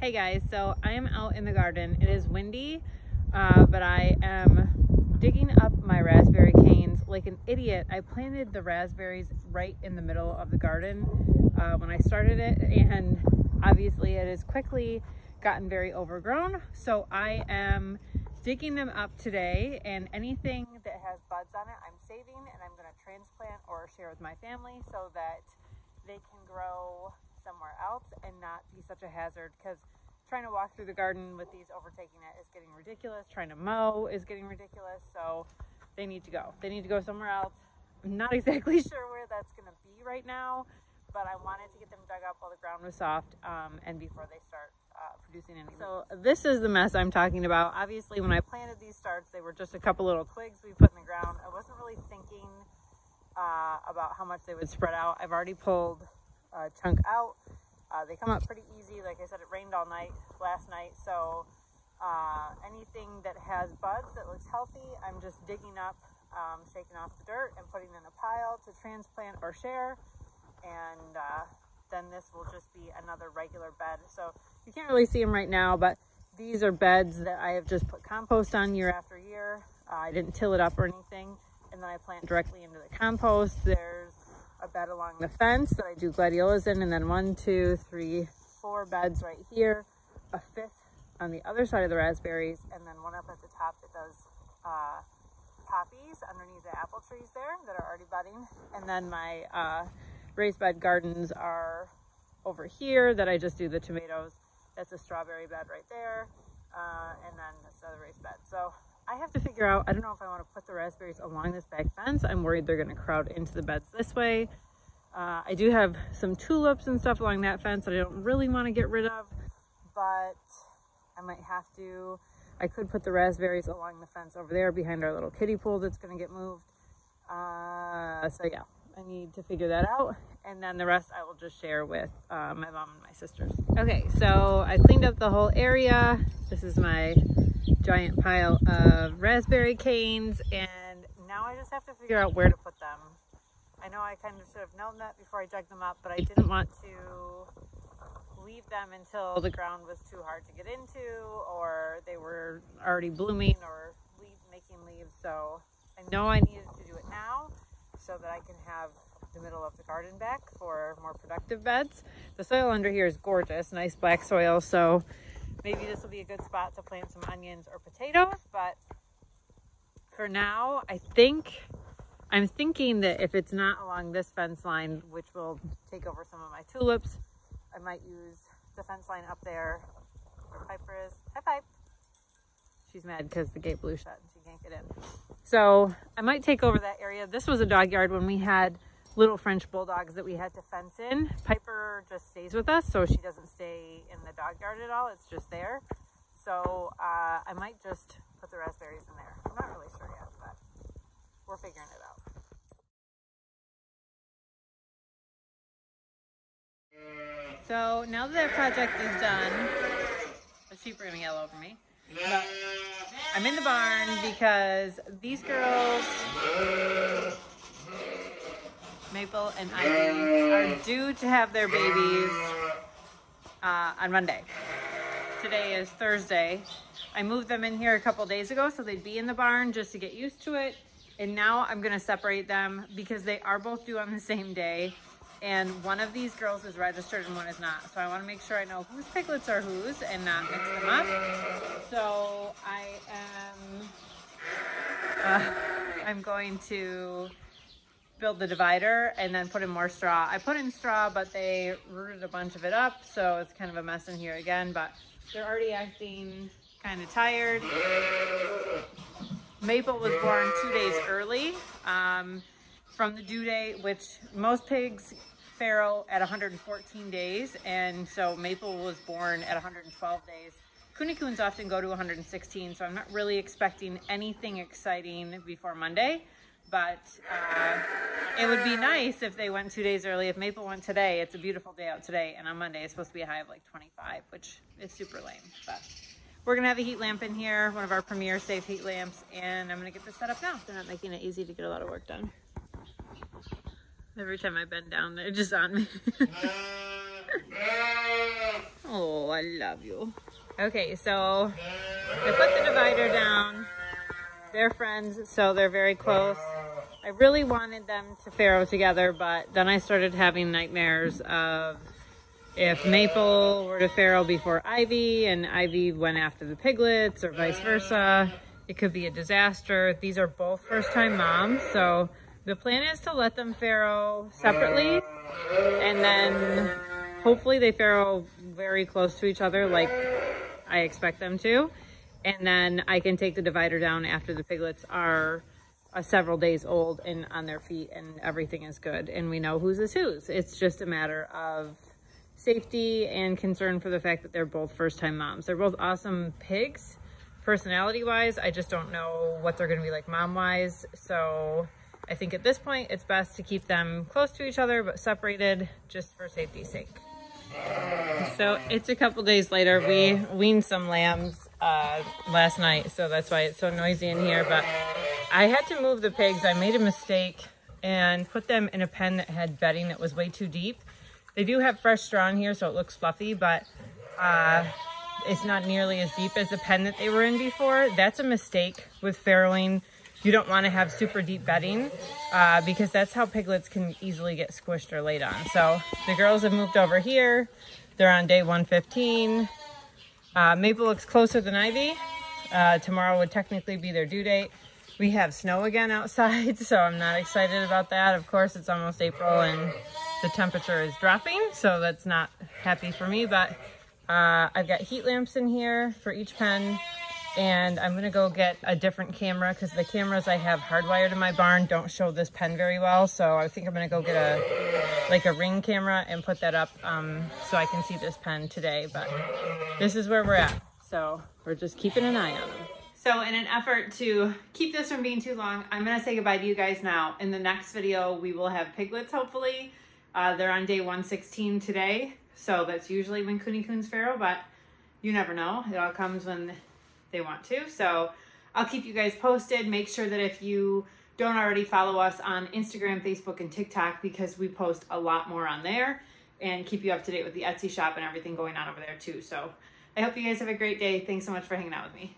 Hey guys, so I am out in the garden. It is windy, but I am digging up my raspberry canes like an idiot. I planted the raspberries right in the middle of the garden when I started it, and obviously it has quickly gotten very overgrown. So I am digging them up today, and anything that has buds on it I'm saving, and I'm going to transplant or share with my family so that they can grow somewhere else and not be such a hazard, because trying to walk through the garden with these overtaking it is getting ridiculous. Trying to mow is getting ridiculous. So they need to go somewhere else. I'm not exactly sure where that's going to be right now, but I wanted to get them dug up while the ground was soft and before they start producing any. So this is the mess I'm talking about. Obviously when I planted these starts, they were just a couple little twigs we put in the ground. I wasn't really thinking about how much they would spread out. I've already pulled a chunk out. They come up pretty easy. Like I said, it rained all night last night, so anything that has buds that looks healthy, I'm just digging up, shaking off the dirt and putting in a pile to transplant or share, and then this will just be another regular bed. So you can't really see them right now, but these are beds that I have just put compost on year after year. I didn't till it up or anything, and then I plant directly into the compost. There's a bed along the fence that I do gladiolas in, and then 1, 2, 3, 4 beds right here, a 5th on the other side of the raspberries, and then one up at the top that does poppies underneath the apple trees there that are already budding. And then my raised bed gardens are over here that I just do the tomatoes. That's a strawberry bed right there, and then this other raised bed. So I have to figure out, I don't know if I want to put the raspberries along this back fence. I'm worried they're going to crowd into the beds this way. I do have some tulips and stuff along that fence that I don't really want to get rid of, but I might have to. I could put the raspberries along the fence over there behind our little kiddie pool that's going to get moved. So yeah, I need to figure that out. And then the rest I will just share with my mom and my sisters. Okay, so I cleaned up the whole area. This is my giant pile of raspberry canes, and now I just have to figure out where to put them. I know I kind of should have known that before I dug them up, but I didn't want to leave them until the ground was too hard to get into, or they were already blooming or making leaves. So I know I needed to do it now so that I can have the middle of the garden back for more productive beds. The soil under here is gorgeous, nice black soil, so maybe this will be a good spot to plant some onions or potatoes. But for now, I'm thinking that if it's not along this fence line, which will take over some of my tulips, I might use the fence line up there where Piper is. Hi, Pipe. She's mad because the gate blew shut and she can't get in. So I might take over that area. This was a dog yard when we had little French bulldogs that we had to fence in. Piper just stays with us, so she doesn't stay in the dog yard at all. It's just there. So I might just put the raspberries in there. I'm not really sure yet, but we're figuring it out. So now that project is done, the sheep are gonna yell over me. But I'm in the barn because these girls, Maple and Ivy, are due to have their babies on Monday. Today is Thursday. I moved them in here a couple days ago so they'd be in the barn just to get used to it. And now I'm gonna separate them because they are both due on the same day. And one of these girls is registered and one is not. So I wanna make sure I know whose piglets are whose and not mix them up. So I'm going to build the divider and then put in more straw. I put in straw, but they rooted a bunch of it up, so it's kind of a mess in here again, but they're already acting kind of tired. Maple was born 2 days early from the due date, which most pigs farrow at 114 days, and so Maple was born at 112 days. Kunekunes often go to 116, so I'm not really expecting anything exciting before Monday. But it would be nice if they went 2 days early. If Maple went today, it's a beautiful day out today, and on Monday it's supposed to be a high of like 25, which is super lame. But we're gonna have a heat lamp in here, one of our premier safe heat lamps, and I'm gonna get this set up now. They're not making it easy to get a lot of work done. Every time I bend down, they're just on me. Oh, I love you. Okay, so I put the divider down. They're friends, so they're very close. I really wanted them to farrow together, but then I started having nightmares of if Maple were to farrow before Ivy and Ivy went after the piglets or vice versa, it could be a disaster. These are both first-time moms, so the plan is to let them farrow separately, and then hopefully they farrow very close to each other like I expect them to. And then I can take the divider down after the piglets are several days old and on their feet and everything is good. And we know whose is whose. It's just a matter of safety and concern for the fact that they're both first-time moms. They're both awesome pigs, personality-wise. I just don't know what they're gonna be like mom-wise. So I think at this point, it's best to keep them close to each other, but separated just for safety's sake. So it's a couple days later. We weaned some lambs last night, so that's why it's so noisy in here. But I had to move the pigs. I made a mistake and put them in a pen that had bedding that was way too deep. They do have fresh straw in here, so it looks fluffy, but it's not nearly as deep as the pen that they were in before. That's a mistake with farrowing. You don't want to have super deep bedding because that's how piglets can easily get squished or laid on. So the girls have moved over here. They're on day 115. Maple looks closer than Ivy. Tomorrow would technically be their due date. We have snow again outside, so I'm not excited about that. Of course, it's almost April and the temperature is dropping, so that's not happy for me. But I've got heat lamps in here for each pen. And I'm gonna go get a different camera because the cameras I have hardwired in my barn don't show this pen very well. So I think I'm gonna go get a ring camera and put that up so I can see this pen today. But this is where we're at. So we're just keeping an eye on them. So in an effort to keep this from being too long, I'm gonna say goodbye to you guys now. In the next video, we will have piglets, hopefully. They're on day 116 today. So that's usually when Kunekune's farrow, but you never know. It all comes when they want to. So I'll keep you guys posted. Make sure that if you don't already follow us on Instagram, Facebook, and TikTok, because we post a lot more on there and keep you up to date with the Etsy shop and everything going on over there too. So I hope you guys have a great day. Thanks so much for hanging out with me.